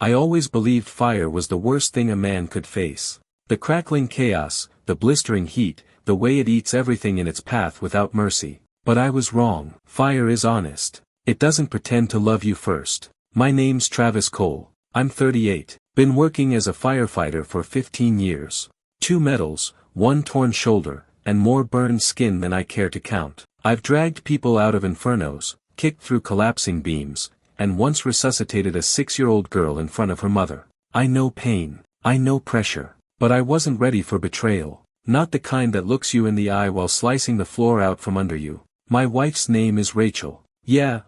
I always believed fire was the worst thing a man could face. The crackling chaos, the blistering heat, the way it eats everything in its path without mercy. But I was wrong. Fire is honest. It doesn't pretend to love you first. My name's Travis Cole. I'm 38. Been working as a firefighter for 15 years. 2 medals, 1 torn shoulder, and more burned skin than I care to count. I've dragged people out of infernos, kicked through collapsing beams, and once resuscitated a 6-year-old girl in front of her mother. I know pain. I know pressure. But I wasn't ready for betrayal. Not the kind that looks you in the eye while slicing the floor out from under you. My wife's name is Rachel. Yeah,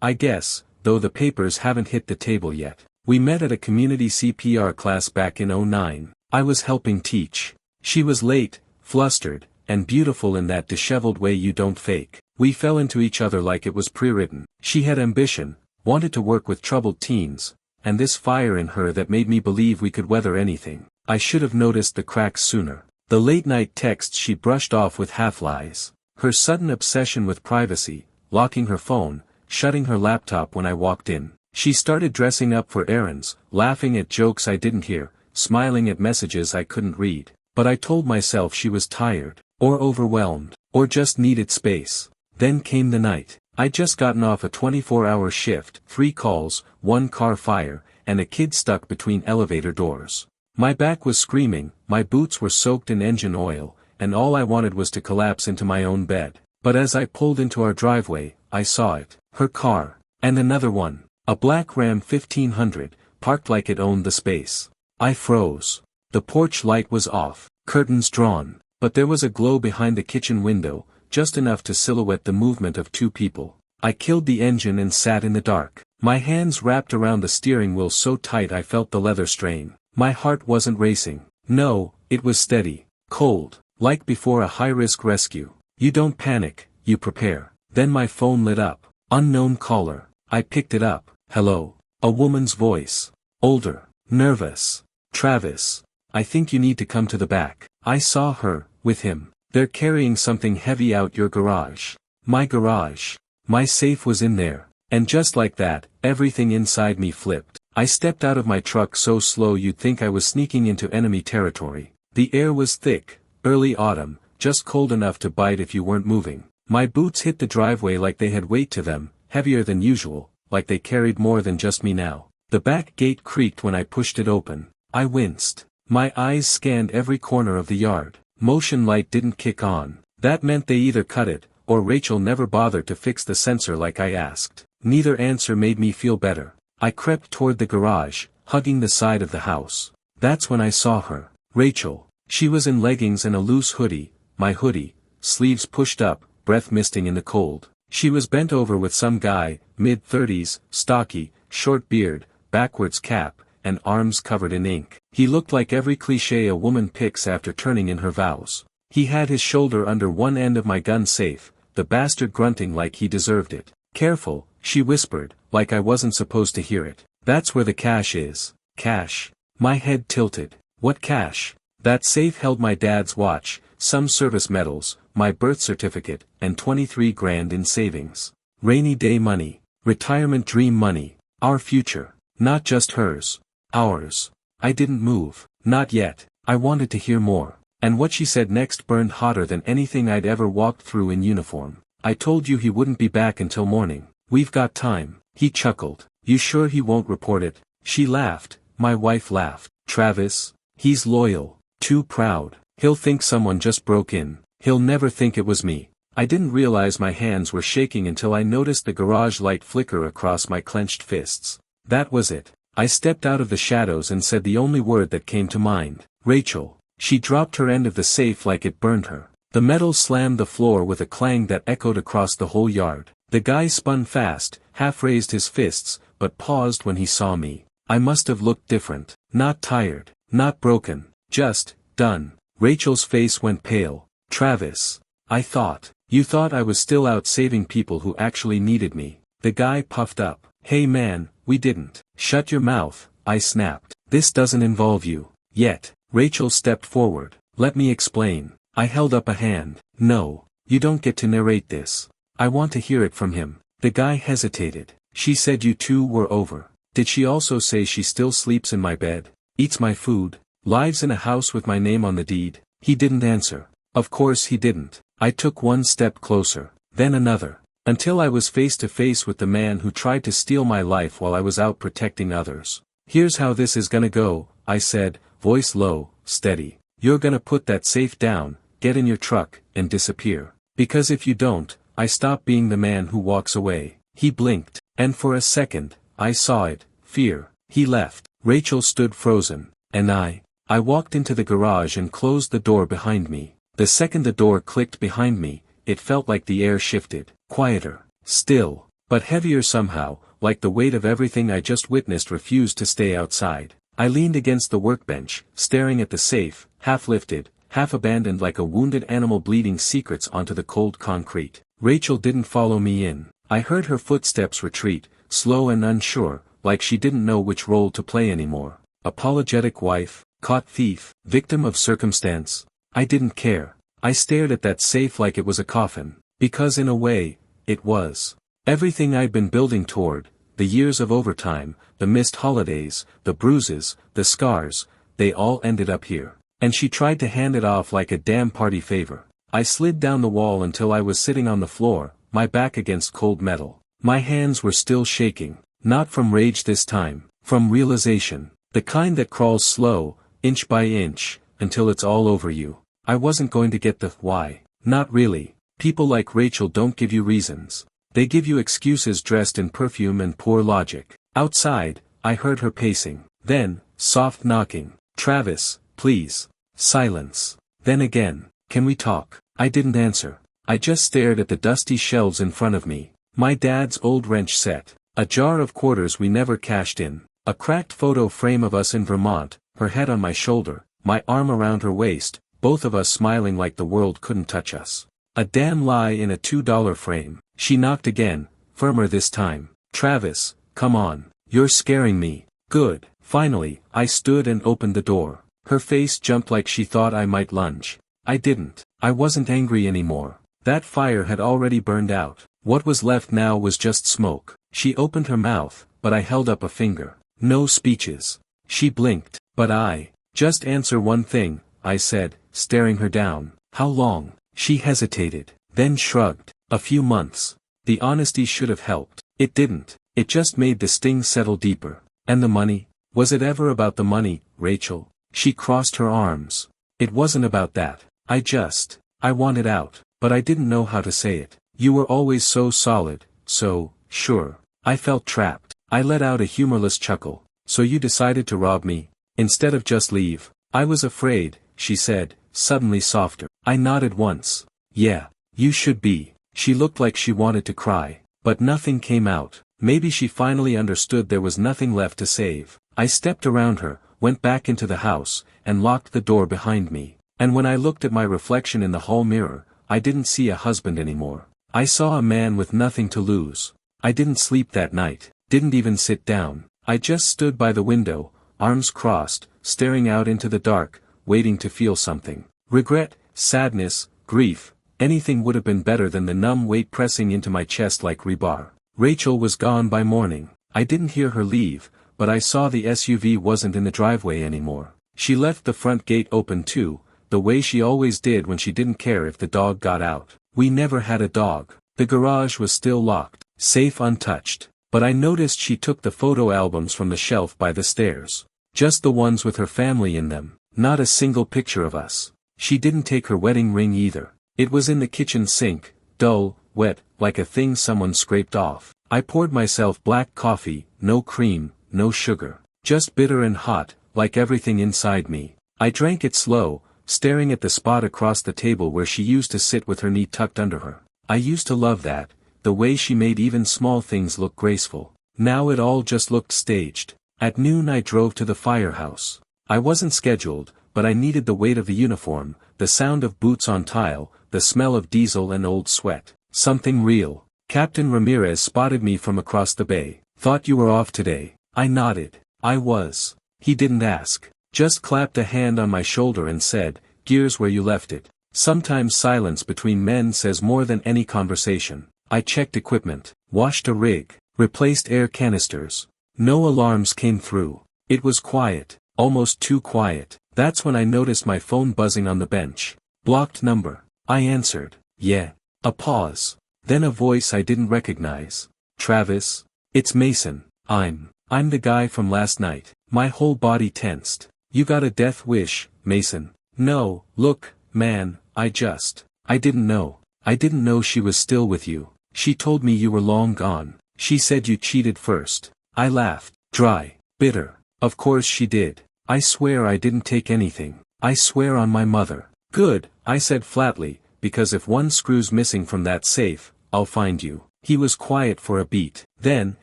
I guess, though the papers haven't hit the table yet. We met at a community CPR class back in '09. I was helping teach. She was late, flustered, and beautiful in that disheveled way you don't fake. We fell into each other like it was pre-written. She had ambition, wanted to work with troubled teens, and this fire in her that made me believe we could weather anything. I should have noticed the cracks sooner. The late-night texts she brushed off with half-lies. Her sudden obsession with privacy, locking her phone, shutting her laptop when I walked in. She started dressing up for errands, laughing at jokes I didn't hear, smiling at messages I couldn't read. But I told myself she was tired, or overwhelmed, or just needed space. Then came the night. I'd just gotten off a 24-hour shift, 3 calls, 1 car fire, and a kid stuck between elevator doors. My back was screaming, my boots were soaked in engine oil, and all I wanted was to collapse into my own bed. But as I pulled into our driveway, I saw it. Her car. And another one. A black Ram 1500, parked like it owned the space. I froze. The porch light was off, curtains drawn, but there was a glow behind the kitchen window, just enough to silhouette the movement of 2 people. I killed the engine and sat in the dark. My hands wrapped around the steering wheel so tight I felt the leather strain. My heart wasn't racing. No, it was steady, cold, like before a high-risk rescue. You don't panic, you prepare. Then my phone lit up. Unknown caller. I picked it up. Hello. A woman's voice. Older. Nervous. Travis. I think you need to come to the back. I saw her, with him. They're carrying something heavy out your garage. My garage. My safe was in there. And just like that, everything inside me flipped. I stepped out of my truck so slow you'd think I was sneaking into enemy territory. The air was thick, early autumn, just cold enough to bite if you weren't moving. My boots hit the driveway like they had weight to them, heavier than usual, like they carried more than just me now. The back gate creaked when I pushed it open. I winced. My eyes scanned every corner of the yard. Motion light didn't kick on. That meant they either cut it, or Rachel never bothered to fix the sensor like I asked. Neither answer made me feel better. I crept toward the garage, hugging the side of the house. That's when I saw her. Rachel. She was in leggings and a loose hoodie, my hoodie, sleeves pushed up, breath misting in the cold. She was bent over with some guy, mid-30s, stocky, short beard, backwards cap, and arms covered in ink. He looked like every cliché a woman picks after turning in her vows. He had his shoulder under one end of my gun safe, the bastard grunting like he deserved it. Careful, she whispered, like I wasn't supposed to hear it. That's where the cash is. Cash. My head tilted. What cash? That safe held my dad's watch, some service medals, my birth certificate, and 23 grand in savings. Rainy day money. Retirement dream money. Our future. Not just hers. Ours. I didn't move. Not yet. I wanted to hear more. And what she said next burned hotter than anything I'd ever walked through in uniform. I told you he wouldn't be back until morning. We've got time. He chuckled. You sure he won't report it? She laughed. My wife laughed. Travis. He's loyal. Too proud. He'll think someone just broke in. He'll never think it was me. I didn't realize my hands were shaking until I noticed the garage light flicker across my clenched fists. That was it. I stepped out of the shadows and said the only word that came to mind. Rachel. She dropped her end of the safe like it burned her. The metal slammed the floor with a clang that echoed across the whole yard. The guy spun fast, half raised his fists, but paused when he saw me. I must have looked different. Not tired. Not broken. Just, done. Rachel's face went pale. Travis. I thought. You thought I was still out saving people who actually needed me. The guy puffed up. Hey man, we didn't. Shut your mouth, I snapped. This doesn't involve you. Yet. Rachel stepped forward. Let me explain. I held up a hand. No. You don't get to narrate this. I want to hear it from him. The guy hesitated. She said you two were over. Did she also say she still sleeps in my bed, eats my food, lives in a house with my name on the deed? He didn't answer. Of course he didn't. I took one step closer, then another, until I was face to face with the man who tried to steal my life while I was out protecting others. Here's how this is gonna go, I said, voice low, steady. You're gonna put that safe down, get in your truck, and disappear. Because if you don't, I stop being the man who walks away. He blinked, and for a second, I saw it, fear. He left. Rachel stood frozen, and I walked into the garage and closed the door behind me. The second the door clicked behind me, it felt like the air shifted, quieter, still, but heavier somehow, like the weight of everything I just witnessed refused to stay outside. I leaned against the workbench, staring at the safe, half lifted, half abandoned like a wounded animal bleeding secrets onto the cold concrete. Rachel didn't follow me in. I heard her footsteps retreat, slow and unsure, like she didn't know which role to play anymore. Apologetic wife, caught thief, victim of circumstance. I didn't care. I stared at that safe like it was a coffin, because in a way, it was. Everything I'd been building toward, the years of overtime, the missed holidays, the bruises, the scars, they all ended up here. And she tried to hand it off like a damn party favor. I slid down the wall until I was sitting on the floor, my back against cold metal. My hands were still shaking, not from rage this time, from realization. The kind that crawls slow, inch by inch, until it's all over you. I wasn't going to get the why. Not really. People like Rachel don't give you reasons. They give you excuses dressed in perfume and poor logic. Outside, I heard her pacing. Then, soft knocking. Travis, please. Silence. Then again, can we talk? I didn't answer. I just stared at the dusty shelves in front of me. My dad's old wrench set. A jar of quarters we never cashed in. A cracked photo frame of us in Vermont, her head on my shoulder, my arm around her waist, both of us smiling like the world couldn't touch us. A damn lie in a $2 frame. She knocked again, firmer this time. Travis, come on. You're scaring me. Good. Finally, I stood and opened the door. Her face jumped like she thought I might lunge. I didn't. I wasn't angry anymore. That fire had already burned out. What was left now was just smoke. She opened her mouth, but I held up a finger. No speeches. She blinked, but just answer one thing, I said, staring her down. How long? She hesitated, then shrugged. A few months. The honesty should have helped. It didn't. It just made the sting settle deeper. And the money? Was it ever about the money, Rachel? She crossed her arms. It wasn't about that. I wanted out, but I didn't know how to say it. You were always so solid, so sure. I felt trapped. I let out a humorless chuckle. So you decided to rob me, instead of just leave? I was afraid, she said, suddenly softer. I nodded once. Yeah, you should be. She looked like she wanted to cry, but nothing came out. Maybe she finally understood there was nothing left to save. I stepped around her, went back into the house, and locked the door behind me. And when I looked at my reflection in the hall mirror, I didn't see a husband anymore. I saw a man with nothing to lose. I didn't sleep that night, didn't even sit down. I just stood by the window, arms crossed, staring out into the dark, waiting to feel something. Regret, sadness, grief, anything would have been better than the numb weight pressing into my chest like rebar. Rachel was gone by morning. I didn't hear her leave, but I saw the SUV wasn't in the driveway anymore. She left the front gate open too, the way she always did when she didn't care if the dog got out. We never had a dog. The garage was still locked, safe untouched, but I noticed she took the photo albums from the shelf by the stairs. Just the ones with her family in them, not a single picture of us. She didn't take her wedding ring either. It was in the kitchen sink, dull, wet, like a thing someone scraped off. I poured myself black coffee, no cream, no sugar. Just bitter and hot, like everything inside me. I drank it slow, staring at the spot across the table where she used to sit with her knee tucked under her. I used to love that, the way she made even small things look graceful. Now it all just looked staged. At noon I drove to the firehouse. I wasn't scheduled, but I needed the weight of the uniform, the sound of boots on tile, the smell of diesel and old sweat. Something real. Captain Ramirez spotted me from across the bay. Thought you were off today. I nodded. I was. He didn't ask. Just clapped a hand on my shoulder and said, "Gears where you left it." Sometimes silence between men says more than any conversation. I checked equipment, washed a rig, replaced air canisters, No alarms came through. It was quiet, almost too quiet. That's when I noticed my phone buzzing on the bench. Blocked number. I answered. Yeah. A pause. Then a voice I didn't recognize. Travis? It's Mason. I'm the guy from last night. My whole body tensed. You got a death wish, Mason? No, look, man, I didn't know. I didn't know she was still with you. She told me you were long gone. She said you cheated first. I laughed. Dry. Bitter. Of course she did. I swear I didn't take anything. I swear on my mother. Good, I said flatly, because if one screw's missing from that safe, I'll find you. He was quiet for a beat. Then,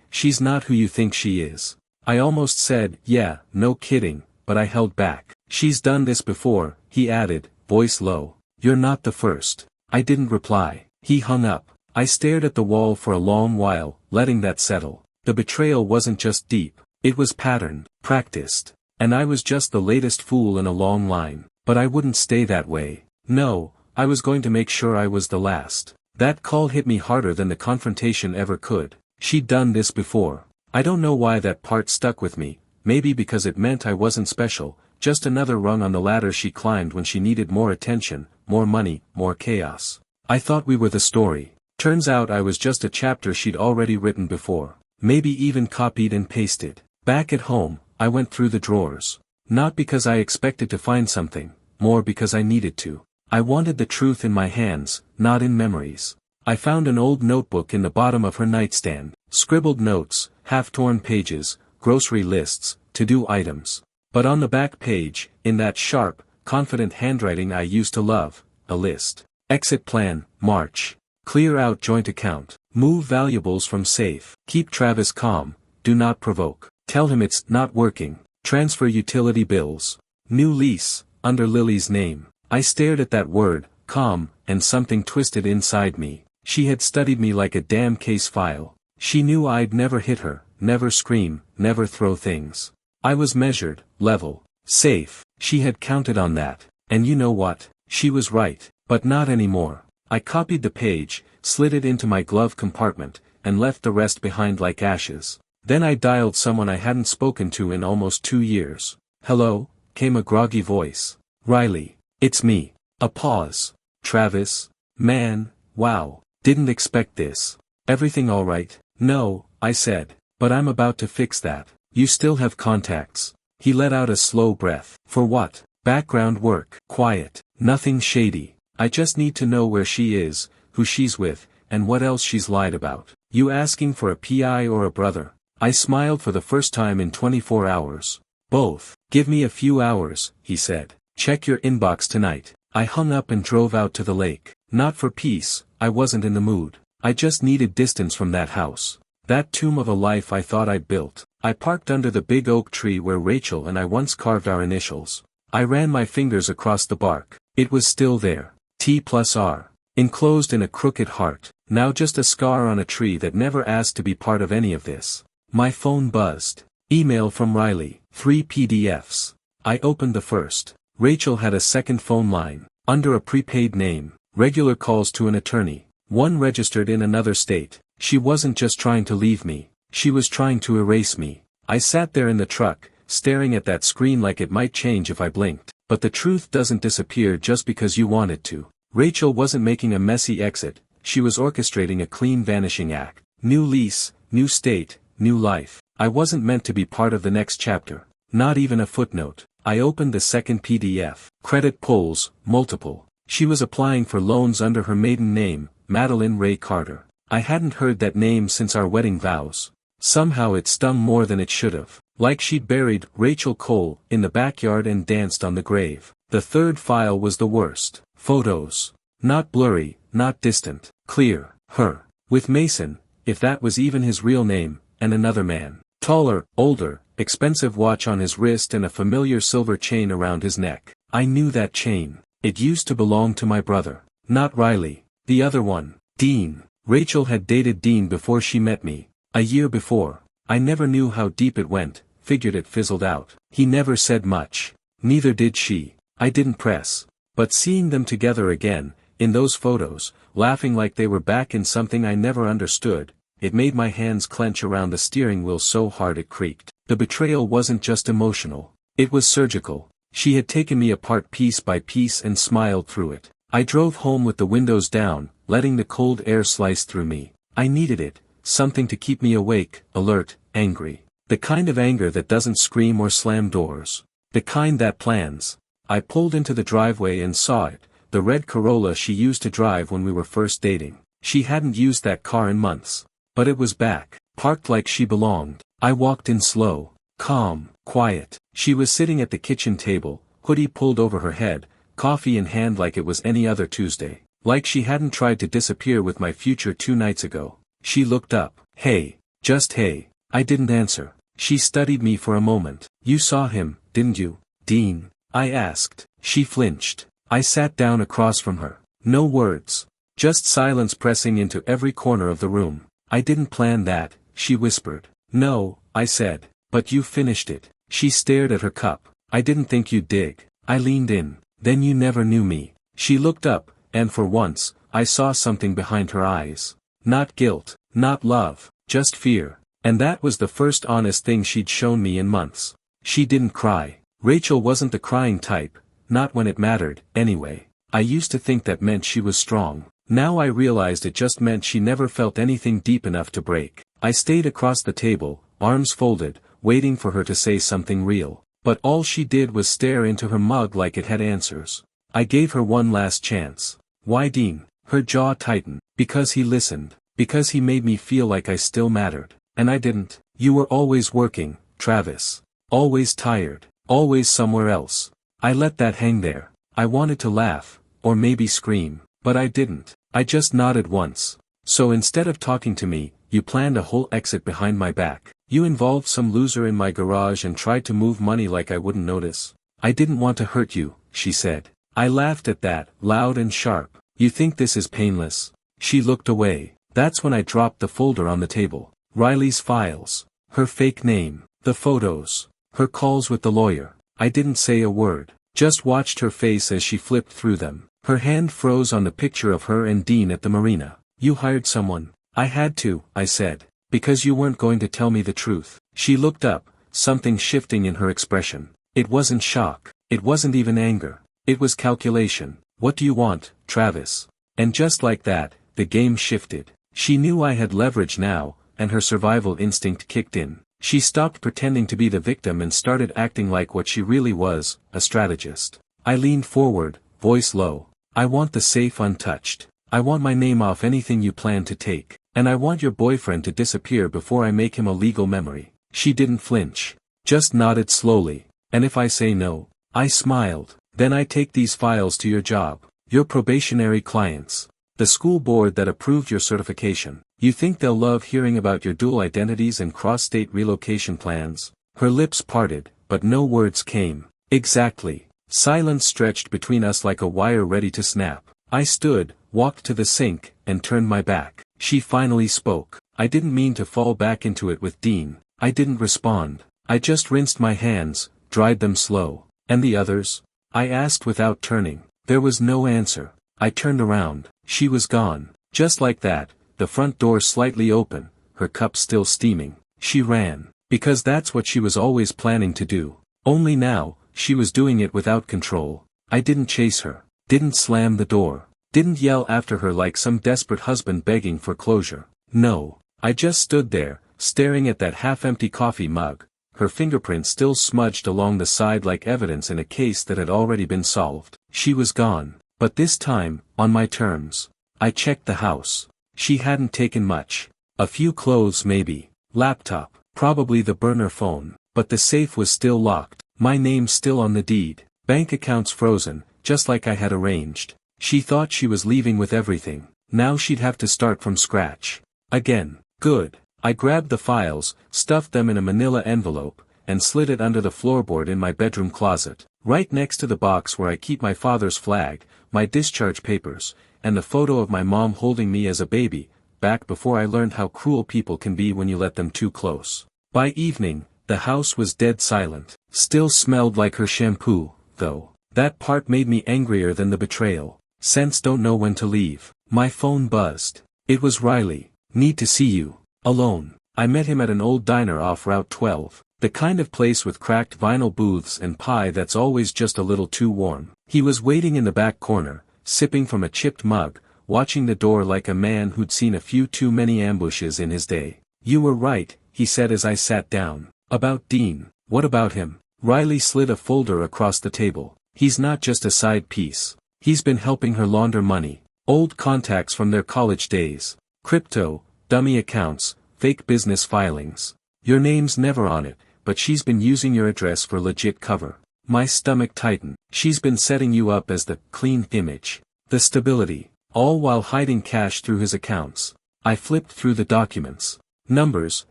she's not who you think she is. I almost said, yeah, no kidding, but I held back. She's done this before, he added, voice low. You're not the first. I didn't reply. He hung up. I stared at the wall for a long while, letting that settle. The betrayal wasn't just deep. It was patterned, practiced. And I was just the latest fool in a long line. But I wouldn't stay that way. No, I was going to make sure I was the last. That call hit me harder than the confrontation ever could. She'd done this before. I don't know why that part stuck with me, maybe because it meant I wasn't special, just another rung on the ladder she climbed when she needed more attention, more money, more chaos. I thought we were the story. Turns out I was just a chapter she'd already written before. Maybe even copied and pasted. Back at home, I went through the drawers. Not because I expected to find something, more because I needed to. I wanted the truth in my hands, not in memories. I found an old notebook in the bottom of her nightstand, scribbled notes, half-torn pages, grocery lists, to-do items. But on the back page, in that sharp, confident handwriting I used to love, a list. Exit plan, March. Clear out joint account. Move valuables from safe. Keep Travis calm. Do not provoke. Tell him it's not working. Transfer utility bills. New lease, under Lily's name. I stared at that word, calm, and something twisted inside me. She had studied me like a damn case file. She knew I'd never hit her, never scream, never throw things. I was measured, level, safe. She had counted on that. And you know what? She was right. But not anymore. I copied the page, slid it into my glove compartment, and left the rest behind like ashes. Then I dialed someone I hadn't spoken to in almost 2 years. Hello, came a groggy voice. Riley. It's me. A pause. Travis. Man, wow, didn't expect this. Everything all right? No, I said. But I'm about to fix that. You still have contacts. He let out a slow breath. For what? Background work. Quiet. Nothing shady. I just need to know where she is, who she's with, and what else she's lied about. You asking for a PI or a brother? I smiled for the first time in 24 hours. Both. Give me a few hours, he said. Check your inbox tonight. I hung up and drove out to the lake. Not for peace, I wasn't in the mood. I just needed distance from that house. That tomb of a life I thought I'd built. I parked under the big oak tree where Rachel and I once carved our initials. I ran my fingers across the bark. It was still there. T+R. Enclosed in a crooked heart. Now just a scar on a tree that never asked to be part of any of this. My phone buzzed. Email from Riley. 3 PDFs. I opened the first. Rachel had a second phone line. Under a prepaid name. Regular calls to an attorney. One registered in another state. She wasn't just trying to leave me. She was trying to erase me. I sat there in the truck, staring at that screen like it might change if I blinked. But the truth doesn't disappear just because you want it to. Rachel wasn't making a messy exit, she was orchestrating a clean vanishing act. New lease, new state, new life. I wasn't meant to be part of the next chapter. Not even a footnote. I opened the second PDF. Credit pulls, multiple. She was applying for loans under her maiden name, Madeline Ray Carter. I hadn't heard that name since our wedding vows. Somehow it stung more than it should have. Like she'd buried Rachel Cole in the backyard and danced on the grave. The third file was the worst. Photos. Not blurry, not distant. Clear. Her. With Mason, if that was even his real name, and another man. Taller, older, expensive watch on his wrist and a familiar silver chain around his neck. I knew that chain. It used to belong to my brother. Not Riley. The other one. Dean. Rachel had dated Dean before she met me. A year before. I never knew how deep it went, figured it fizzled out. He never said much. Neither did she. I didn't press. But seeing them together again, in those photos, laughing like they were back in something I never understood, it made my hands clench around the steering wheel so hard it creaked. The betrayal wasn't just emotional. It was surgical. She had taken me apart piece by piece and smiled through it. I drove home with the windows down, letting the cold air slice through me. I needed it, something to keep me awake, alert, angry. The kind of anger that doesn't scream or slam doors. The kind that plans. I pulled into the driveway and saw it, the red Corolla she used to drive when we were first dating. She hadn't used that car in months. But it was back, parked like she belonged. I walked in slow, calm, quiet. She was sitting at the kitchen table, hoodie pulled over her head, coffee in hand like it was any other Tuesday. Like she hadn't tried to disappear with my future 2 nights ago. She looked up. Hey. Just hey. I didn't answer. She studied me for a moment. You saw him, didn't you, Dean? I asked. She flinched. I sat down across from her. No words. Just silence pressing into every corner of the room. I didn't plan that, she whispered. No, I said. But you finished it. She stared at her cup. I didn't think you'd dig. I leaned in. Then you never knew me. She looked up, and for once, I saw something behind her eyes. Not guilt, not love, just fear. And that was the first honest thing she'd shown me in months. She didn't cry. Rachel wasn't the crying type, not when it mattered, anyway. I used to think that meant she was strong. Now I realized it just meant she never felt anything deep enough to break. I stayed across the table, arms folded, waiting for her to say something real. But all she did was stare into her mug like it had answers. I gave her one last chance. Why Dean? Her jaw tightened. Because he listened. Because he made me feel like I still mattered. And I didn't. You were always working, Travis. Always tired. Always somewhere else. I let that hang there. I wanted to laugh, or maybe scream. But I didn't. I just nodded once. So instead of talking to me, you planned a whole exit behind my back. You involved some loser in my garage and tried to move money like I wouldn't notice. I didn't want to hurt you, she said. I laughed at that, loud and sharp. You think this is painless? She looked away. That's when I dropped the folder on the table. Riley's files. Her fake name. The photos. Her calls with the lawyer. I didn't say a word. Just watched her face as she flipped through them. Her hand froze on the picture of her and Dean at the marina. You hired someone. I had to, I said. Because you weren't going to tell me the truth. She looked up, something shifting in her expression. It wasn't shock. It wasn't even anger. It was calculation. What do you want, Travis? And just like that, the game shifted. She knew I had leverage now, and her survival instinct kicked in. She stopped pretending to be the victim and started acting like what she really was, a strategist. I leaned forward, voice low. I want the safe untouched. I want my name off anything you plan to take. And I want your boyfriend to disappear before I make him a legal memory. She didn't flinch. Just nodded slowly. And if I say no? I smiled. Then I take these files to your job. Your probationary clients. The school board that approved your certification. You think they'll love hearing about your dual identities and cross-state relocation plans? Her lips parted, but no words came. Exactly. Silence stretched between us like a wire ready to snap. I stood, walked to the sink, and turned my back. She finally spoke. I didn't mean to fall back into it with Dean. I didn't respond. I just rinsed my hands, dried them slow. And the others? I asked without turning. There was no answer. I turned around. She was gone. Just like that, the front door slightly open, her cup still steaming. She ran. Because that's what she was always planning to do. Only now, she was doing it without control. I didn't chase her. Didn't slam the door. Didn't yell after her like some desperate husband begging for closure. No. I just stood there, staring at that half-empty coffee mug, her fingerprints still smudged along the side like evidence in a case that had already been solved. She was gone. But this time, on my terms. I checked the house. She hadn't taken much. A few clothes maybe. Laptop. Probably the burner phone. But the safe was still locked. My name still on the deed. Bank accounts frozen, just like I had arranged. She thought she was leaving with everything. Now she'd have to start from scratch. Again. Good. I grabbed the files, stuffed them in a manila envelope, and slid it under the floorboard in my bedroom closet, right next to the box where I keep my father's flag, my discharge papers, and the photo of my mom holding me as a baby, back before I learned how cruel people can be when you let them too close. By evening, the house was dead silent. Still smelled like her shampoo, though. That part made me angrier than the betrayal. Sense don't know when to leave. My phone buzzed. It was Riley. Need to see you. Alone. I met him at an old diner off Route 12. The kind of place with cracked vinyl booths and pie that's always just a little too warm. He was waiting in the back corner, sipping from a chipped mug, watching the door like a man who'd seen a few too many ambushes in his day. "You were right," he said as I sat down. "About Dean. What about him?" Riley slid a folder across the table. "He's not just a side piece. He's been helping her launder money. Old contacts from their college days. Crypto, dummy accounts, fake business filings. Your name's never on it, but she's been using your address for legit cover." My stomach tightened. "She's been setting you up as the clean image. The stability. All while hiding cash through his accounts." I flipped through the documents. Numbers,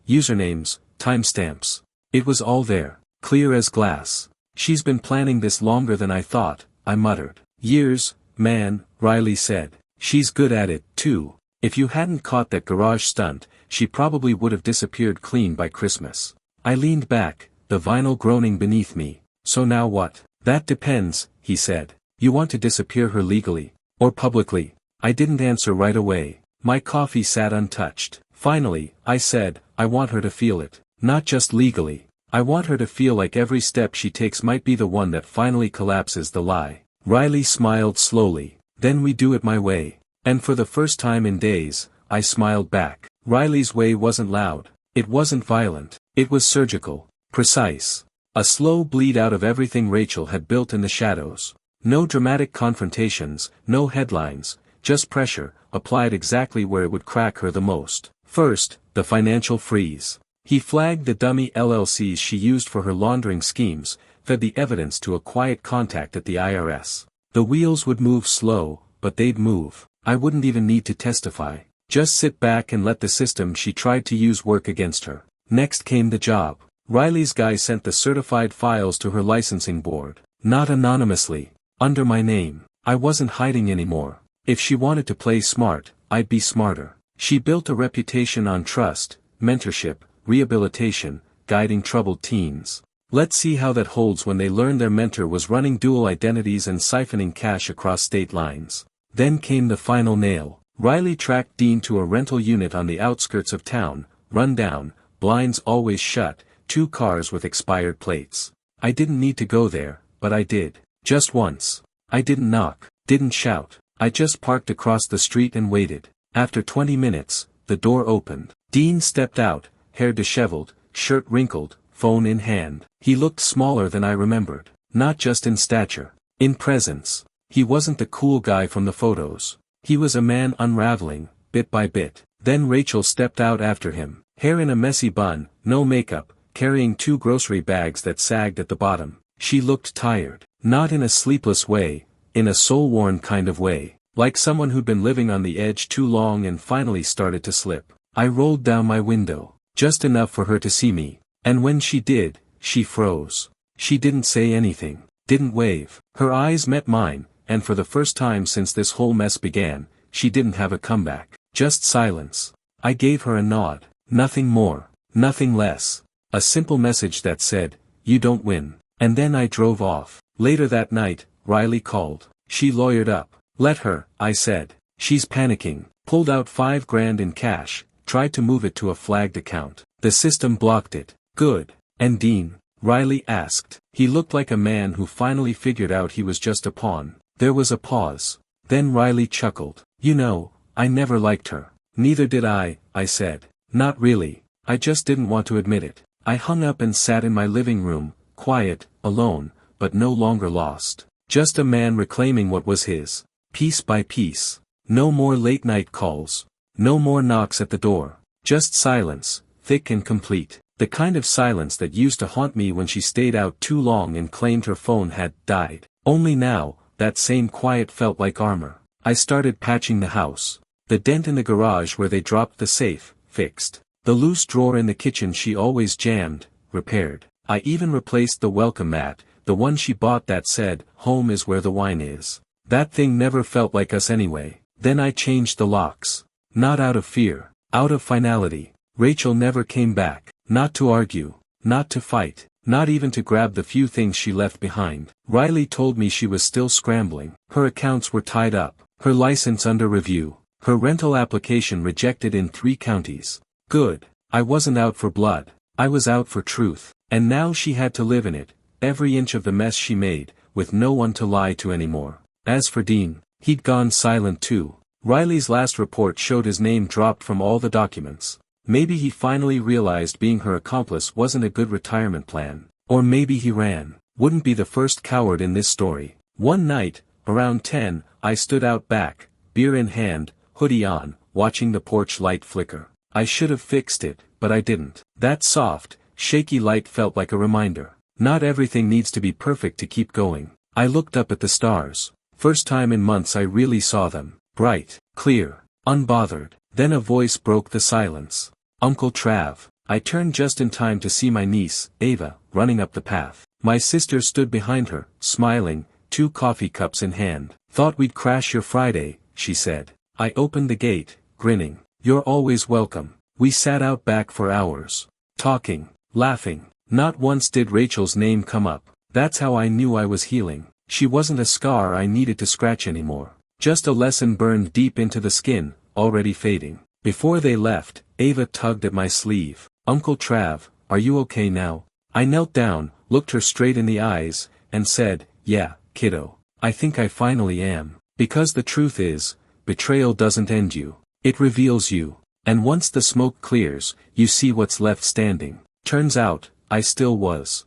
usernames, timestamps. It was all there, clear as glass. "She's been planning this longer than I thought," I muttered. "Years, man," Riley said. "She's good at it, too. If you hadn't caught that garage stunt, she probably would have disappeared clean by Christmas." I leaned back, the vinyl groaning beneath me. "So now what?" "That depends," he said. "You want to disappear her legally? Or publicly?" I didn't answer right away. My coffee sat untouched. "Finally," I said, "I want her to feel it. Not just legally. I want her to feel like every step she takes might be the one that finally collapses the lie." Riley smiled slowly. "Then we do it my way." And for the first time in days, I smiled back. Riley's way wasn't loud. It wasn't violent. It was surgical. Precise. A slow bleed out of everything Rachel had built in the shadows. No dramatic confrontations, no headlines, just pressure, applied exactly where it would crack her the most. First, the financial freeze. He flagged the dummy LLCs she used for her laundering schemes, fed the evidence to a quiet contact at the IRS. The wheels would move slow, but they'd move. I wouldn't even need to testify. Just sit back and let the system she tried to use work against her. Next came the job. Riley's guy sent the certified files to her licensing board. Not anonymously. Under my name. I wasn't hiding anymore. If she wanted to play smart, I'd be smarter. She built a reputation on trust, mentorship, rehabilitation, guiding troubled teens. Let's see how that holds when they learn their mentor was running dual identities and siphoning cash across state lines. Then came the final nail. Riley tracked Dean to a rental unit on the outskirts of town, run down, blinds always shut, 2 cars with expired plates. I didn't need to go there, but I did. Just once. I didn't knock, didn't shout. I just parked across the street and waited. After 20 minutes, the door opened. Dean stepped out, hair disheveled, shirt wrinkled, phone in hand. He looked smaller than I remembered. Not just in stature. In presence. He wasn't the cool guy from the photos. He was a man unraveling, bit by bit. Then Rachel stepped out after him. Hair in a messy bun, no makeup, carrying 2 grocery bags that sagged at the bottom. She looked tired. Not in a sleepless way, in a soul-worn kind of way. Like someone who'd been living on the edge too long and finally started to slip. I rolled down my window. Just enough for her to see me. And when she did, she froze. She didn't say anything. Didn't wave. Her eyes met mine, and for the first time since this whole mess began, she didn't have a comeback. Just silence. I gave her a nod. Nothing more. Nothing less. A simple message that said, "You don't win." And then I drove off. Later that night, Riley called. She lawyered up. "Let her," I said. "She's panicking." Pulled out $5,000 in cash, tried to move it to a flagged account. The system blocked it. Good. "And Dean?" Riley asked. He looked like a man who finally figured out he was just a pawn. There was a pause. Then Riley chuckled. "You know, I never liked her." "Neither did I," said. "Not really. I just didn't want to admit it." I hung up and sat in my living room, quiet, alone, but no longer lost. Just a man reclaiming what was his. Piece by piece. No more late-night calls. No more knocks at the door. Just silence, thick and complete. The kind of silence that used to haunt me when she stayed out too long and claimed her phone had died. Only now, that same quiet felt like armor. I started patching the house. The dent in the garage where they dropped the safe, fixed. The loose drawer in the kitchen she always jammed, repaired. I even replaced the welcome mat, the one she bought that said, "Home is where the wine is." That thing never felt like us anyway. Then I changed the locks. Not out of fear, out of finality. Rachel never came back. Not to argue. Not to fight. Not even to grab the few things she left behind. Riley told me she was still scrambling. Her accounts were tied up. Her license under review. Her rental application rejected in 3 counties. Good. I wasn't out for blood. I was out for truth. And now she had to live in it, every inch of the mess she made, with no one to lie to anymore. As for Dean, he'd gone silent too. Riley's last report showed his name dropped from all the documents. Maybe he finally realized being her accomplice wasn't a good retirement plan. Or maybe he ran. Wouldn't be the first coward in this story. One night, around 10, I stood out back, beer in hand, hoodie on, watching the porch light flicker. I should have fixed it, but I didn't. That soft, shaky light felt like a reminder. Not everything needs to be perfect to keep going. I looked up at the stars. First time in months I really saw them. Bright, clear, unbothered. Then a voice broke the silence. Uncle Trav. I turned just in time to see my niece, Ava, running up the path. My sister stood behind her, smiling, 2 coffee cups in hand. Thought we'd crash your Friday, she said. I opened the gate, grinning. You're always welcome. We sat out back for hours. Talking, laughing. Not once did Rachel's name come up. That's how I knew I was healing. She wasn't a scar I needed to scratch anymore. Just a lesson burned deep into the skin, already fading. Before they left, Ava tugged at my sleeve. Uncle Trav, are you okay now? I knelt down, looked her straight in the eyes, and said, yeah, kiddo. I think I finally am. Because the truth is, betrayal doesn't end you. It reveals you. And once the smoke clears, you see what's left standing. Turns out, I still was.